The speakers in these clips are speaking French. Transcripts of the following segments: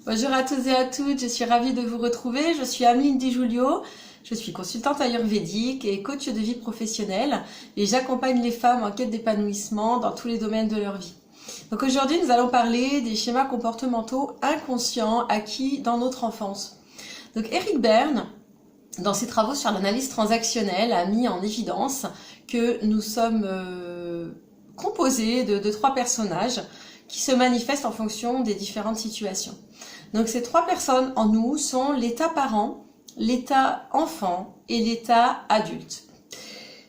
Bonjour à tous et à toutes, je suis ravie de vous retrouver. Je suis Ameline Di Giulio, je suis consultante ayurvédique et coach de vie professionnelle et j'accompagne les femmes en quête d'épanouissement dans tous les domaines de leur vie. Donc aujourd'hui, nous allons parler des schémas comportementaux inconscients acquis dans notre enfance. Donc Eric Berne, dans ses travaux sur l'analyse transactionnelle, a mis en évidence que nous sommes composés de trois personnages qui se manifestent en fonction des différentes situations. Donc ces trois personnes en nous sont l'état parent, l'état enfant et l'état adulte.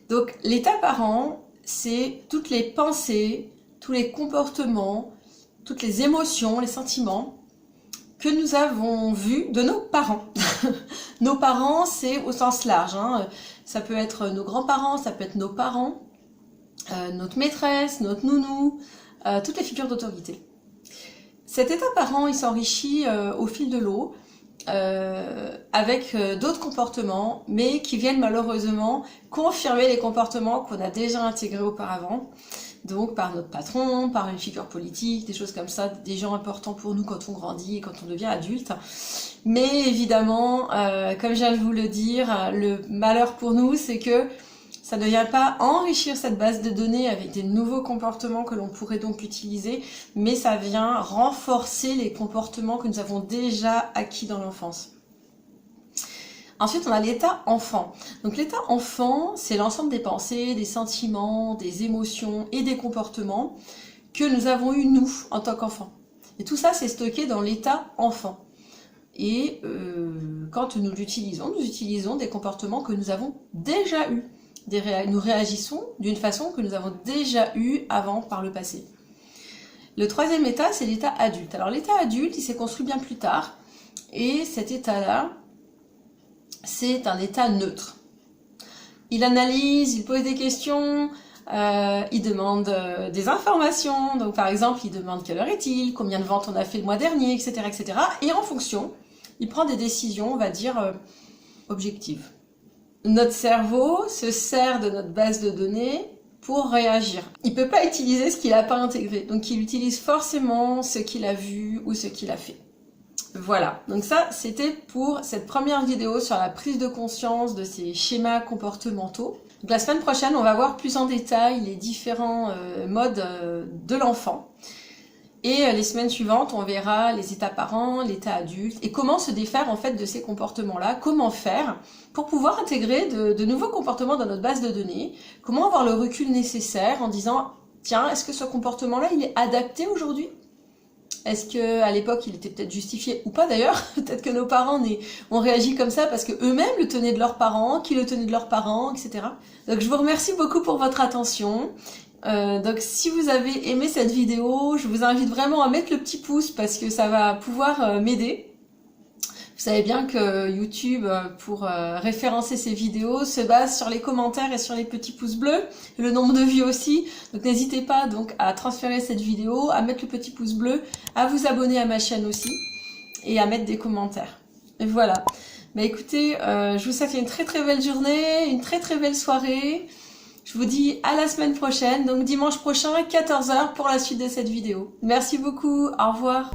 Donc l'état parent, c'est toutes les pensées, tous les comportements, toutes les émotions, les sentiments que nous avons vus de nos parents. Nos parents, c'est au sens large, hein. Ça peut être nos grands-parents, ça peut être nos parents, notre maîtresse, notre nounou, toutes les figures d'autorité. Cet état parent, il s'enrichit au fil de l'eau avec d'autres comportements, mais qui viennent malheureusement confirmer les comportements qu'on a déjà intégrés auparavant. Donc par notre patron, par une figure politique, des choses comme ça, des gens importants pour nous quand on grandit et quand on devient adulte. Mais évidemment, comme je viens de vous le dire, le malheur pour nous, c'est que ça ne vient pas enrichir cette base de données avec des nouveaux comportements que l'on pourrait donc utiliser, mais ça vient renforcer les comportements que nous avons déjà acquis dans l'enfance. Ensuite, on a l'état enfant. Donc l'état enfant, c'est l'ensemble des pensées, des sentiments, des émotions et des comportements que nous avons eus nous en tant qu'enfants. Et tout ça, c'est stocké dans l'état enfant. Et quand nous utilisons des comportements que nous avons déjà eus. Nous réagissons d'une façon que nous avons déjà eue avant par le passé. Le troisième état, c'est l'état adulte. Alors l'état adulte, il s'est construit bien plus tard. Et cet état-là, c'est un état neutre. Il analyse, il pose des questions, il demande des informations. Donc par exemple, il demande quelle heure est-il, combien de ventes on a fait le mois dernier, etc., etc. Et en fonction, il prend des décisions, on va dire, objectives. Notre cerveau se sert de notre base de données pour réagir. Il ne peut pas utiliser ce qu'il n'a pas intégré. Donc il utilise forcément ce qu'il a vu ou ce qu'il a fait. Voilà, donc ça c'était pour cette première vidéo sur la prise de conscience de ces schémas comportementaux. Donc la semaine prochaine, on va voir plus en détail les différents modes de l'enfant. Et les semaines suivantes, on verra les états parents, l'état adulte, et comment se défaire en fait de ces comportements-là, comment faire pour pouvoir intégrer de nouveaux comportements dans notre base de données, comment avoir le recul nécessaire en disant, tiens, est-ce que ce comportement-là, il est adapté aujourd'hui ? Est-ce qu'à l'époque, il était peut-être justifié ou pas d'ailleurs? Peut-être que nos parents ont réagi comme ça parce qu'eux-mêmes le tenaient de leurs parents, qui le tenaient de leurs parents, etc. Donc je vous remercie beaucoup pour votre attention. Donc si vous avez aimé cette vidéo, je vous invite vraiment à mettre le petit pouce parce que ça va pouvoir m'aider. Vous savez bien que YouTube, pour référencer ces vidéos, se base sur les commentaires et sur les petits pouces bleus, et le nombre de vues aussi. Donc n'hésitez pas donc à transférer cette vidéo, à mettre le petit pouce bleu, à vous abonner à ma chaîne aussi, et à mettre des commentaires. Et voilà. Mais écoutez, je vous souhaite une très très belle journée, une très très belle soirée. Je vous dis à la semaine prochaine, donc dimanche prochain, 14 h pour la suite de cette vidéo. Merci beaucoup, au revoir.